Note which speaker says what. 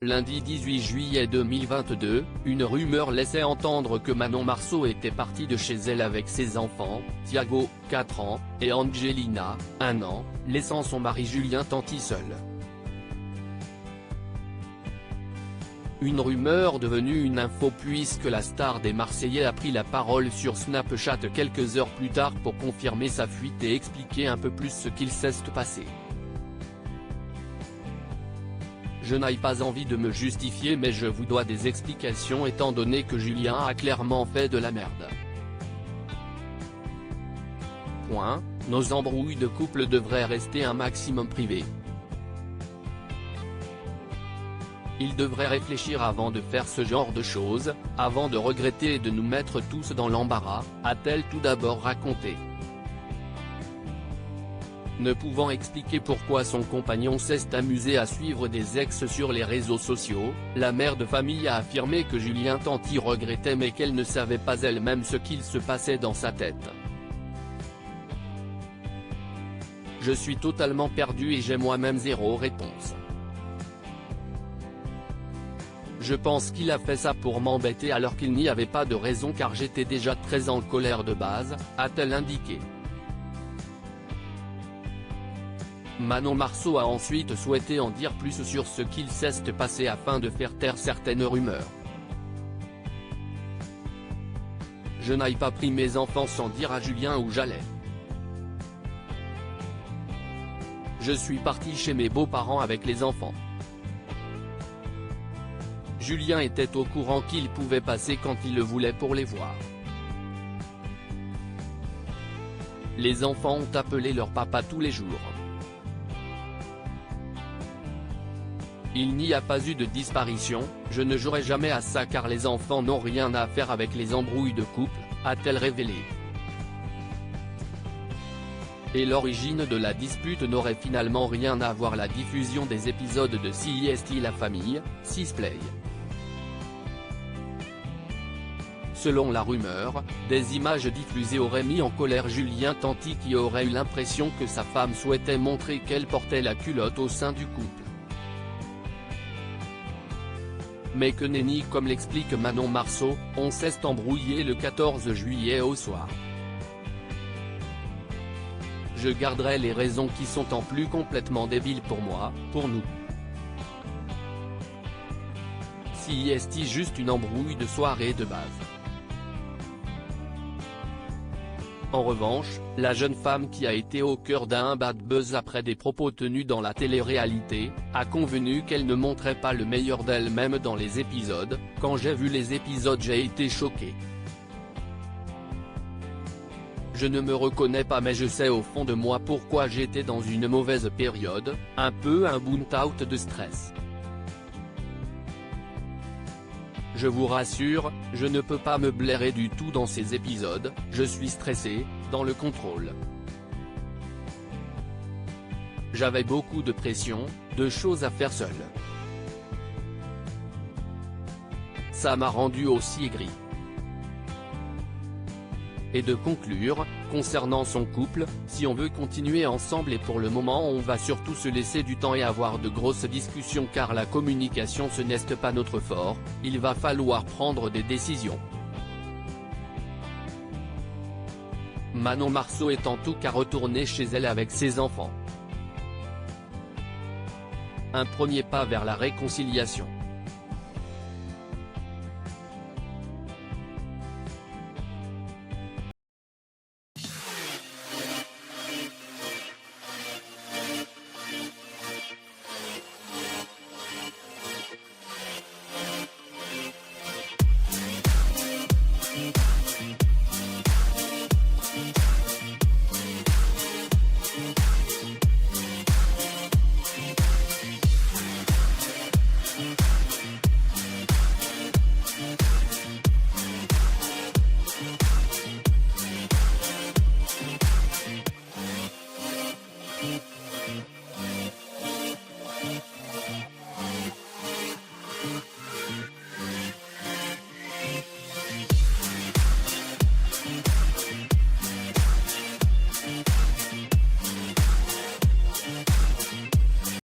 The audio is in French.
Speaker 1: Lundi 18 juillet 2022, une rumeur laissait entendre que Manon Marceau était partie de chez elle avec ses enfants, Thiago, 4 ans, et Angelina, 1 an, laissant son mari Julien Tanti seul. Une rumeur devenue une info puisque la star des Marseillais a pris la parole sur Snapchat quelques heures plus tard pour confirmer sa fuite et expliquer un peu plus ce qu'il s'est passé. Je n'ai pas envie de me justifier mais je vous dois des explications étant donné que Julien a clairement fait de la merde. Nos embrouilles de couple devraient rester un maximum privées. Il devrait réfléchir avant de faire ce genre de choses, avant de regretter et de nous mettre tous dans l'embarras, a-t-elle tout d'abord raconté. Ne pouvant expliquer pourquoi son compagnon s'est amusé à suivre des ex sur les réseaux sociaux, la mère de famille a affirmé que Julien Tanti regrettait mais qu'elle ne savait pas elle-même ce qu'il se passait dans sa tête. Je suis totalement perdu et j'ai moi-même zéro réponse. Je pense qu'il a fait ça pour m'embêter alors qu'il n'y avait pas de raison car j'étais déjà très en colère de base, a-t-elle indiqué. Manon Marceau a ensuite souhaité en dire plus sur ce qu'il s'est passé afin de faire taire certaines rumeurs. Je n'ai pas pris mes enfants sans dire à Julien où j'allais. Je suis parti chez mes beaux-parents avec les enfants. Julien était au courant qu'il pouvait passer quand il le voulait pour les voir. Les enfants ont appelé leur papa tous les jours. Il n'y a pas eu de disparition, je ne jouerai jamais à ça car les enfants n'ont rien à faire avec les embrouilles de couple, a-t-elle révélé. Et l'origine de la dispute n'aurait finalement rien à voir la diffusion des épisodes de CIST La Famille, Sisplay. Selon la rumeur, des images diffusées auraient mis en colère Julien Tanti qui aurait eu l'impression que sa femme souhaitait montrer qu'elle portait la culotte au sein du couple. Mais que nenni comme l'explique Manon Marceau, on s'est embrouillé le 14 juillet au soir. Je garderai les raisons qui sont en plus complètement débiles pour moi, pour nous. Si est-il juste une embrouille de soirée de base. En revanche, la jeune femme qui a été au cœur d'un bad buzz après des propos tenus dans la télé-réalité, a convenu qu'elle ne montrait pas le meilleur d'elle-même dans les épisodes. Quand j'ai vu les épisodes j'ai été choqué. Je ne me reconnais pas mais je sais au fond de moi pourquoi j'étais dans une mauvaise période, un peu un burn-out de stress. Je vous rassure, je ne peux pas me blairer du tout dans ces épisodes, je suis stressé, dans le contrôle. J'avais beaucoup de pression, de choses à faire seul. Ça m'a rendu aussi aigri. Et de conclure, concernant son couple, si on veut continuer ensemble et pour le moment on va surtout se laisser du temps et avoir de grosses discussions car la communication ce n'est pas notre fort, il va falloir prendre des décisions. Manon Marceau est en tout cas retournée chez elle avec ses enfants. Un premier pas vers la réconciliation.